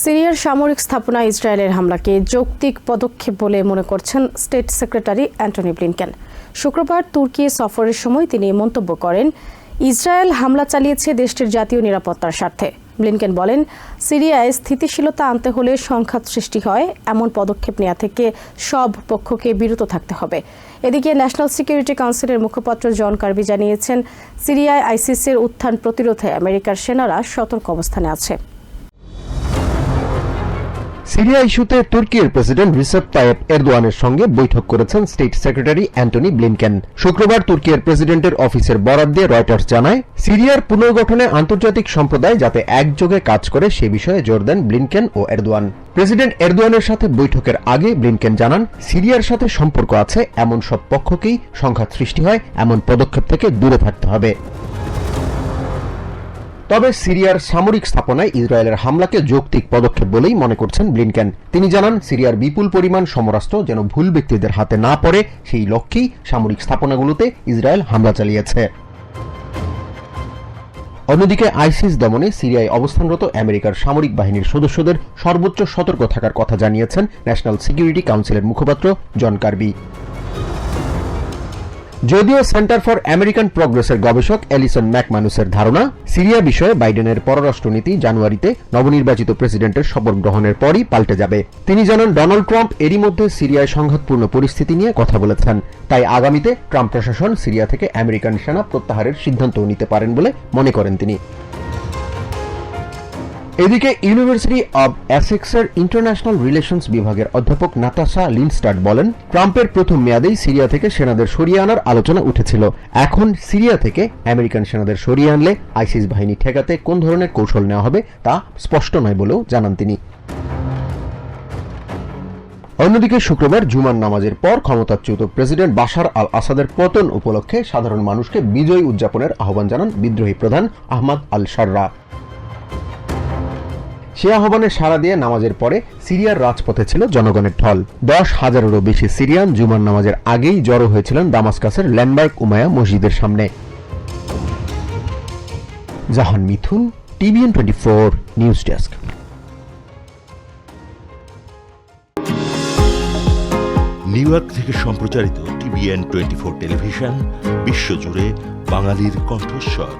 সিরিয়ার সামরিক স্থাপনায় ইসরায়েলের হামলাকে যৌক্তিক পদক্ষেপ বলে মনে করছেন স্টেট সেক্রেটারি অ্যান্টনি ব্লিনকেন। শুক্রবার তুর্কি সফরের সময় তিনি মন্তব্য করেন, ইসরায়েল হামলা চালিয়েছে দেশটির জাতীয় নিরাপত্তার স্বার্থে। ব্লিনকেন বলেন, সিরিয়ায় স্থিতিশীলতা আনতে হলে সংঘাত সৃষ্টি হয় এমন পদক্ষেপ নেওয়া থেকে সব পক্ষকে বিরত থাকতে হবে। এদিকে ন্যাশনাল সিকিউরিটি কাউন্সিলের মুখপাত্র জন কার্বি জানিয়েছেন, সিরিয়ায় আইসিসের উত্থান প্রতিরোধে আমেরিকার সেনারা সতর্ক অবস্থানে আছে। সিরিয়া ইস্যুতে তুর্কির প্রেসিডেন্ট রিসেপ তাইয়েপ এরদোয়ানের সঙ্গে বৈঠক করেছেন স্টেট সেক্রেটারি অ্যান্টনি ব্লিনকেন। শুক্রবার তুর্কির প্রেসিডেন্টের অফিসের বরাত দিয়ে রয়টার্স জানায়, সিরিয়ার পুনর্গঠনে আন্তর্জাতিক সম্প্রদায় যাতে একযোগে কাজ করে সে বিষয়ে জোর দেন ব্লিনকেন ও এরদোয়ান। প্রেসিডেন্ট এরদোয়ানের সাথে বৈঠকের আগে ব্লিনকেন জানান, সিরিয়ার সাথে সম্পর্ক আছে এমন সব পক্ষকেই সংঘাত সৃষ্টি হয় এমন পদক্ষেপ থেকে দূরে থাকতে হবে। তবে সিরিয়ার সামরিক স্থাপনায় ইসরায়েলের হামলাকে যৌক্তিক পদক্ষেপ বলেই মনে করছেন ব্লিনকেন। তিনি জানান, সিরিয়ার বিপুল পরিমাণ সমরাস্ত্র যেন ভুল ব্যক্তিদের হাতে না পড়ে সেই লক্ষ্যেই সামরিক স্থাপনাগুলোতে ইসরায়েল হামলা চালিয়েছে। অন্যদিকে আইসিস দমনে সিরিয়ায় অবস্থানরত আমেরিকার সামরিক বাহিনীর সদস্যদের সর্বোচ্চ সতর্ক থাকার কথা জানিয়েছেন ন্যাশনাল সিকিউরিটি কাউন্সিলের মুখপাত্র জন কার্বি। যদিও সেন্টার ফর আমেরিকান প্রগ্রেসের গবেষক এলিসন ম্যাকমানুসের ধারণা, সিরিয়া বিষয়ে বাইডেনের পররাষ্ট্রনীতি জানুয়ারিতে নবনির্বাচিত প্রেসিডেন্টের শপথ গ্রহণের পরই পাল্টে যাবে। তিনি জানান, ডোনাল্ড ট্রাম্প এরই মধ্যে সিরিয়ায় সংঘাতপূর্ণ পরিস্থিতি নিয়ে কথা বলেছেন, তাই আগামীতে ট্রাম্প প্রশাসন সিরিয়া থেকে আমেরিকান সেনা প্রত্যাহারের সিদ্ধান্তও নিতে পারেন বলে মনে করেন তিনি। এদিকে ইউনিভার্সিটি অব এসেক্সের ইন্টারন্যাশনাল রিলেশনস বিভাগের অধ্যাপক নাতাশা লিনস্টার্ট বলেন, ট্রাম্পের প্রথম মেয়াদেই সিরিয়া থেকে সেনাদের সরিয়ে আনার আলোচনা উঠেছিল। এখন সিরিয়া থেকে আমেরিকান সেনাদের সরিয়ে আনলে আইসিস বাহিনী ঠেকাতে কোন ধরনের কৌশল নেওয়া হবে তা স্পষ্ট নয় বলেও জানান তিনি। অন্যদিকে শুক্রবার জুমার নামাজের পর ক্ষমতাচ্যুত প্রেসিডেন্ট বাশার আল আসাদের পতন উপলক্ষে সাধারণ মানুষকে বিজয় উদযাপনের আহ্বান জানান বিদ্রোহী প্রধান আহমাদ আল শাররা। সে আহ্বানে সাড়া দিয়ে নামাজের পরে সিরিয়ার রাজপথে ছিল জনগণের ঢল। 10,000-এরও বেশি সিরিয়ান জুমার নামাজের আগেই জড়ো হয়েছিলেন দামাস্কাসের ল্যান্ডমার্ক উমায়া মসজিদের সামনে। জাহান মিথুন, TVN 24 news desk. New York থেকে সম্প্রচারিত TVN 24 টেলিভিশন বিশ্বজুড়ে বাঙালির কণ্ঠস্বর।